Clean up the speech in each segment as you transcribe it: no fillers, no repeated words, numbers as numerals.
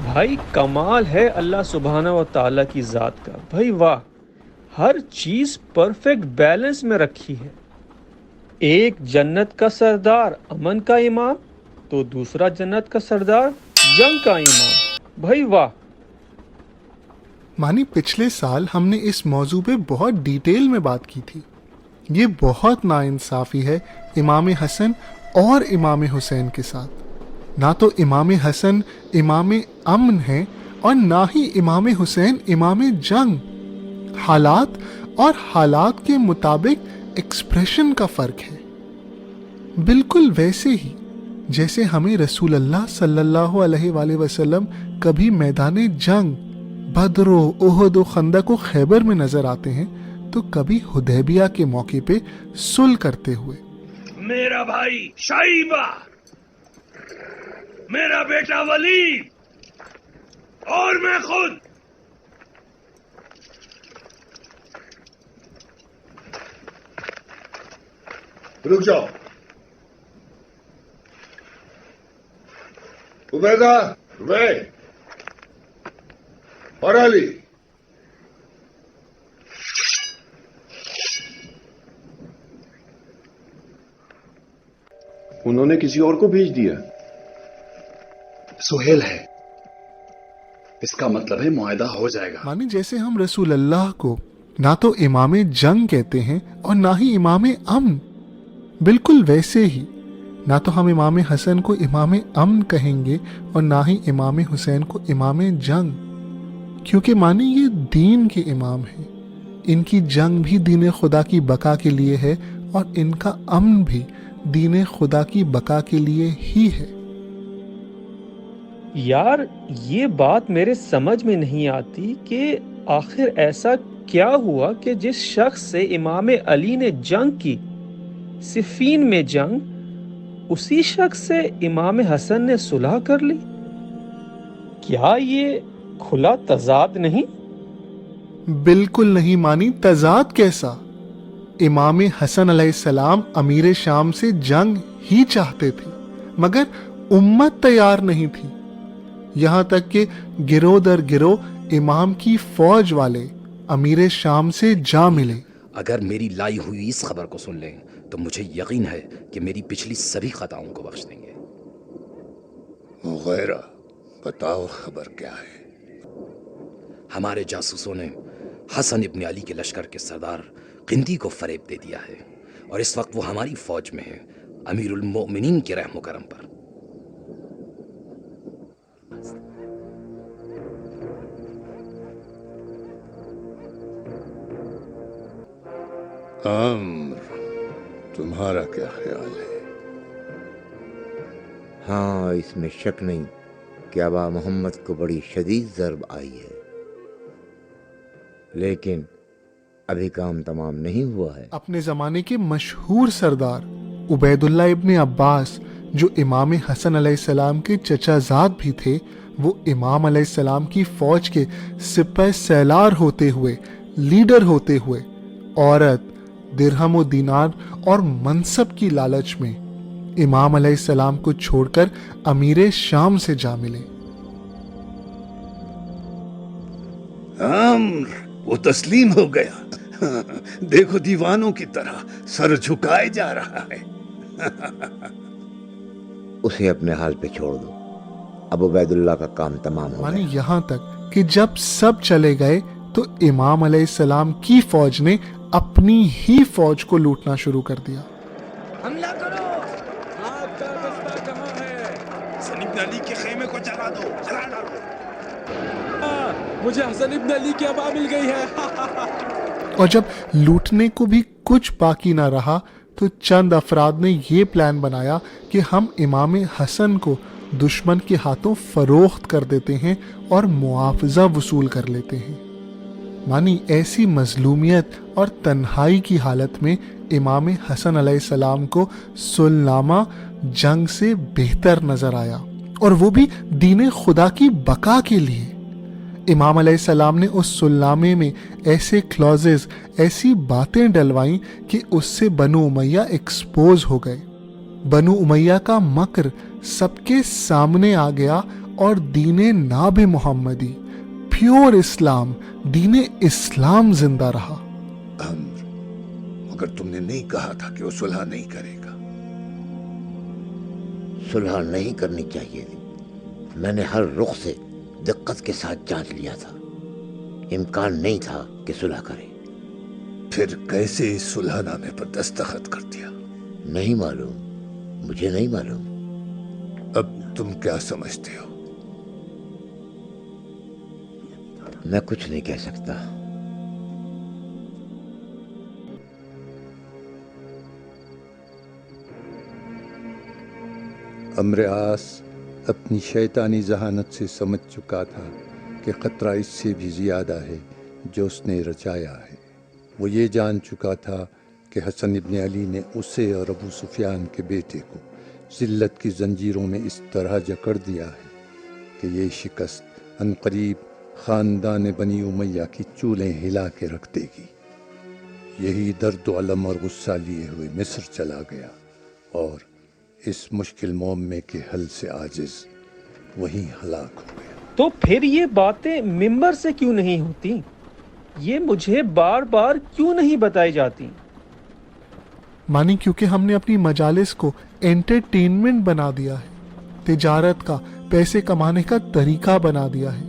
بھائی کمال ہے اللہ سبحانہ و تعالیٰ کی ذات کا. بھائی واہ، ہر چیز پرفیکٹ بیلنس میں رکھی ہے. ایک جنت کا سردار امن کا امام تو دوسرا جنت کا سردار جنگ کا امام. بھائی واہ. مانی پچھلے سال ہم نے اس موضوع پہ بہت ڈیٹیل میں بات کی تھی. یہ بہت ناانصافی ہے امام حسن اور امام حسین کے ساتھ. نہ تو امام حسن امام امن ہیں اور نہ ہی امام حسین امام جنگ. حالات اور حالات کے مطابق ایکسپریشن کا فرق ہے. بالکل ویسے ہی جیسے ہمیں رسول اللہ صلی اللہ علیہ وآلہ وسلم کبھی میدان جنگ بدر و احد و خندق و خیبر میں نظر آتے ہیں تو کبھی حدیبیہ کے موقع پہ صلح کرتے ہوئے. میرا بھائی شیبہ، میرا بیٹا ولید اور میں خود رک جاؤ. عبیدہ، عبید اور علی، انہوں نے کسی اور کو بھیج دیا. سہیل ہے، اس کا مطلب ہے معاہدہ ہو جائے گا. مانی جیسے ہم رسول اللہ کو نہ تو امام جنگ کہتے ہیں اور نہ ہی امام امن، بالکل ویسے ہی نہ تو ہم امام حسن کو امام امن کہیں گے اور نہ ہی امام حسین کو امام جنگ، کیونکہ مانی یہ دین کے امام ہیں. ان کی جنگ بھی دین خدا کی بقا کے لیے ہے اور ان کا امن بھی دین خدا کی بقا کے لیے ہی ہے. یار یہ بات میرے سمجھ میں نہیں آتی کہ آخر ایسا کیا ہوا کہ جس شخص سے امام علی نے جنگ کی، صفین میں جنگ، اسی شخص سے امام حسن نے صلح کر لی. کیا یہ کھلا تضاد نہیں؟ بالکل نہیں مانی. تضاد کیسا؟ امام حسن علیہ السلام امیر شام سے جنگ ہی چاہتے تھے مگر امت تیار نہیں تھی. یہاں تک کہ گروہ در گروہ امام کی فوج والے امیر شام سے جا ملے. اگر میری لائی ہوئی اس خبر کو سن لیں تو مجھے یقین ہے کہ میری پچھلی سبھی خطاؤں کو بخش دیں گے. مغیرہ، بتاؤ خبر کیا ہے؟ ہمارے جاسوسوں نے حسن ابن علی کے لشکر کے سردار قندی کو فریب دے دیا ہے اور اس وقت وہ ہماری فوج میں ہے، امیر المؤمنین کے رحم و کرم پر. عمر، تمہارا کیا خیال ہے؟ ہاں، اس میں شک نہیں کہ آبا محمد کو بڑی شدید ضرب آئی ہے، لیکن ابھی کام تمام نہیں ہوا ہے. اپنے زمانے کے مشہور سردار عبید اللہ ابن عباس جو امام حسن علیہ السلام کے چچا زاد بھی تھے، وہ امام علیہ السلام کی فوج کے سپہ سالار ہوتے ہوئے، لیڈر ہوتے ہوئے، عورت، درہم و دینار اور منصب کی لالچ میں امام علیہ السلام کو چھوڑ کر امیر شام سے جا ملے. عمر، وہ تسلیم ہو گیا. دیکھو دیوانوں کی طرح سر جھکائے جا رہا ہے. اسے اپنے حال پہ چھوڑ دو، اب عبید اللہ کا کام تمام ہو مانی گیا. یہاں تک کہ جب سب چلے گئے تو امام علیہ السلام کی فوج نے اپنی ہی فوج کو لوٹنا شروع کر دیا. حملہ کرو. آپ کا قصبہ کہاں ہے؟ حسن ابن علی کے خیمے کو جلا دو، جلا ڈالو. مجھے حسن ابن علی کی ابا مل گئی ہے. اور جب لوٹنے کو بھی کچھ باقی نہ رہا تو چند افراد نے یہ پلان بنایا کہ ہم امام حسن کو دشمن کے ہاتھوں فروخت کر دیتے ہیں اور معاوضہ وصول کر لیتے ہیں. مانی ایسی مظلومیت اور تنہائی کی حالت میں امام حسن علیہ السلام کو صلح نامہ جنگ سے بہتر نظر آیا، اور وہ بھی دین خدا کی بقا کے لیے. امام علیہ السلام نے اس صلح نامے میں ایسے کلوزز، ایسی باتیں ڈلوائیں کہ اس سے بنو امیہ ایکسپوز ہو گئے. بنو امیہ کا مکر سب کے سامنے آ گیا اور دین ناب محمدی پیور اسلام دین اسلام زندہ رہا۔ عمر، مگر تم نے نہیں کہا تھا کہ وہ صلح نہیں کرے گا؟ صلح نہیں کرنی چاہیے تھی، میں نے ہر رخ سے دقت کے ساتھ جانچ لیا تھا، امکان نہیں تھا کہ صلح کرے۔ پھر کیسے اس صلح نامے پر دستخط کر دیا؟ نہیں معلوم، مجھے نہیں معلوم۔ اب تم کیا سمجھتے ہو؟ میں کچھ نہیں کہہ سکتا۔ عمرو عاص اپنی شیطانی ذہانت سے سمجھ چکا تھا کہ خطرہ اس سے بھی زیادہ ہے جو اس نے رچایا ہے۔ وہ یہ جان چکا تھا کہ حسن ابن علی نے اسے اور ابو سفیان کے بیٹے کو ذلت کی زنجیروں میں اس طرح جکڑ دیا ہے کہ یہ شکست عنقریب خاندان بنی امیہ کی چولیں ہلا کے رکھ دے گی۔ یہی درد و علم اور غصہ لیے ہوئے مصر چلا گیا اور اس مشکل معمے کے حل سے عاجز وہیں ہلاک ہو گیا۔ تو پھر یہ باتیں ممبر سے کیوں نہیں ہوتی؟ یہ مجھے بار بار کیوں نہیں بتائی جاتی؟ مانی کیونکہ ہم نے اپنی مجالس کو انٹرٹینمنٹ بنا دیا ہے، تجارت کا، پیسے کمانے کا طریقہ بنا دیا ہے۔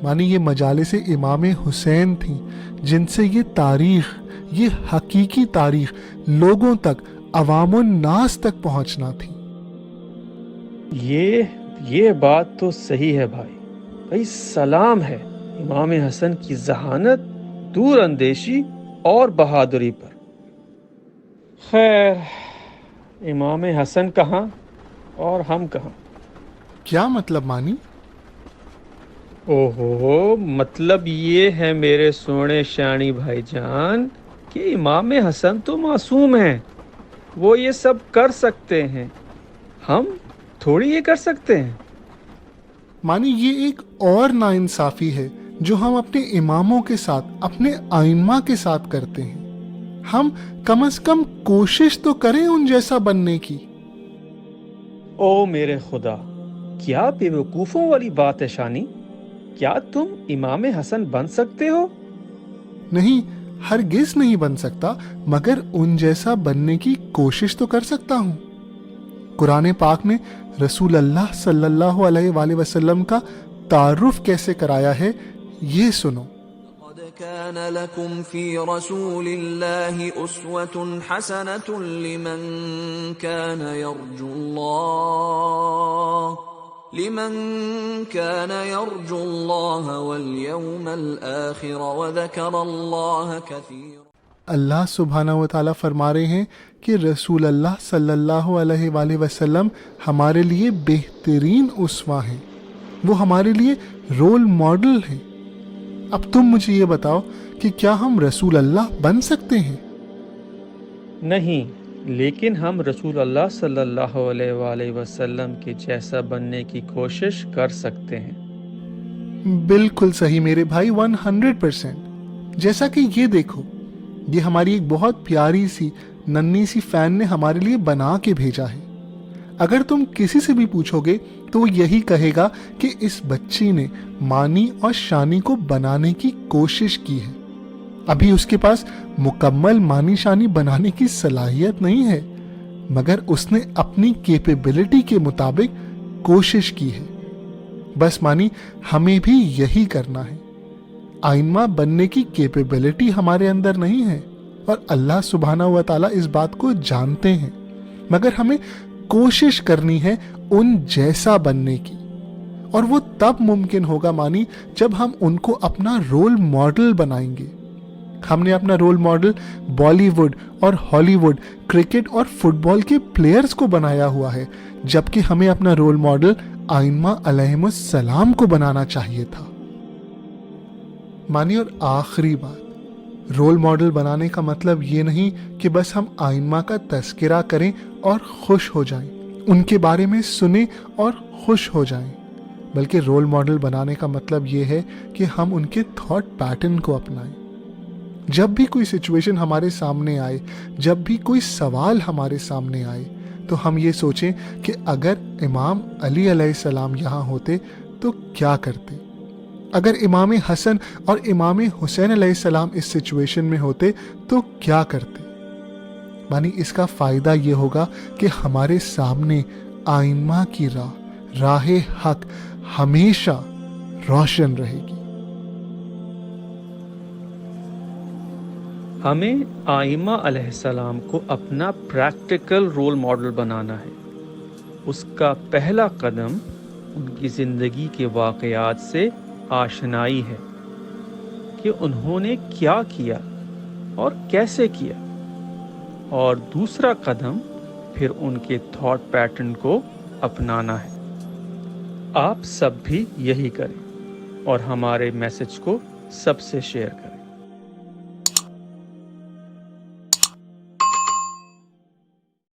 مانی یہ مجالس امام حسین تھیں جن سے یہ تاریخ، یہ حقیقی تاریخ لوگوں تک، عوام الناس تک پہنچنا تھی۔ یہ بات تو صحیح ہے بھائی سلام ہے امام حسن کی ذہانت، دور اندیشی اور بہادری پر۔ خیر، امام حسن کہاں اور ہم کہاں؟ کیا مطلب مانی؟ اوہو، مطلب یہ ہے میرے سونے شانی بھائی جان کہ امام حسن تو معصوم ہیں، وہ یہ سب کر سکتے ہیں، ہم تھوڑی یہ کر سکتے ہیں۔ مانی یہ ایک اور ناانصافی ہے جو ہم اپنے اماموں کے ساتھ، اپنے ائمہ کے ساتھ کرتے ہیں۔ ہم کم از کم کوشش تو کریں ان جیسا بننے کی۔ او میرے خدا، کیا بے وقوفوں والی بات ہے شانی؟ کیا تم امام حسن بن سکتے ہو؟ نہیں، ہرگز نہیں بن سکتا، مگر ان جیسا بننے کی کوشش تو کر سکتا ہوں۔ قرآن پاک نے رسول اللہ صلی اللہ علیہ وآلہ وسلم کا تعارف کیسے کرایا ہے، یہ سنو۔ قد كان لكم في رسول الله أسوة حسنة لمن كان يرجو الله واليوم الآخر وذكر الله كثيرا۔ اللہ سبحانہ و تعالیٰ فرما رہے ہیں کہ رسول اللہ صلی اللہ علیہ وآلہ وسلم ہمارے لیے بہترین اسوہ ہیں، وہ ہمارے لیے رول ماڈل ہیں۔ اب تم مجھے یہ بتاؤ کہ کیا ہم رسول اللہ بن سکتے ہیں؟ نہیں، لیکن ہم رسول اللہ صلی اللہ علیہ وآلہ وسلم کے جیسا بننے کی کوشش کر سکتے ہیں۔ بالکل صحیح میرے بھائی، 100%۔ جیسا کہ یہ دیکھو، یہ ہماری ایک بہت پیاری سی ننھی سی فین نے ہمارے لیے بنا کے بھیجا ہے۔ اگر تم کسی سے بھی پوچھو گے تو وہ یہی کہے گا کہ اس بچی نے مانی اور شانی کو بنانے کی کوشش کی ہے۔ ابھی اس کے پاس مکمل مانی شانی بنانے کی صلاحیت نہیں ہے، مگر اس نے اپنی کیپیبلٹی کے مطابق کوشش کی ہے۔ بس مانی ہمیں بھی یہی کرنا ہے۔ ائمہ بننے کی کیپیبلٹی ہمارے اندر نہیں ہے اور اللہ سبحانہ و تعالیٰ اس بات کو جانتے ہیں، مگر ہمیں کوشش کرنی ہے ان جیسا بننے کی، اور وہ تب ممکن ہوگا مانی جب ہم ان کو اپنا رول ماڈل بنائیں گے۔ ہم نے اپنا رول ماڈل بالی ووڈ اور ہالی ووڈ، کرکٹ اور فٹ بال کے پلیئرز کو بنایا ہوا ہے، جبکہ ہمیں اپنا رول ماڈل ائمہ علیہم السلام کو بنانا چاہیے تھا۔ مانی اور آخری بات، رول ماڈل بنانے کا مطلب یہ نہیں کہ بس ہم ائمہ کا تذکرہ کریں اور خوش ہو جائیں، ان کے بارے میں سنیں اور خوش ہو جائیں، بلکہ رول ماڈل بنانے کا مطلب یہ ہے کہ ہم ان کے تھاٹ پیٹرن کو اپنائیں۔ جب بھی کوئی سچویشن ہمارے سامنے آئے، جب بھی کوئی سوال ہمارے سامنے آئے، تو ہم یہ سوچیں کہ اگر امام علی علیہ السلام یہاں ہوتے تو کیا کرتے؟ اگر امام حسن اور امام حسین علیہ السلام اس سچویشن میں ہوتے تو کیا کرتے؟ یعنی اس کا فائدہ یہ ہوگا کہ ہمارے سامنے آئمہ کی راہ حق ہمیشہ روشن رہے گی۔ ہمیں آئمہ علیہ السلام کو اپنا پریکٹیکل رول ماڈل بنانا ہے۔ اس کا پہلا قدم ان کی زندگی کے واقعات سے آشنائی ہے کہ انہوں نے کیا کیا اور کیسے کیا، اور دوسرا قدم پھر ان کے تھاٹ پیٹرن کو اپنانا ہے۔ آپ سب بھی یہی کریں اور ہمارے میسج کو سب سے شیئر کریں۔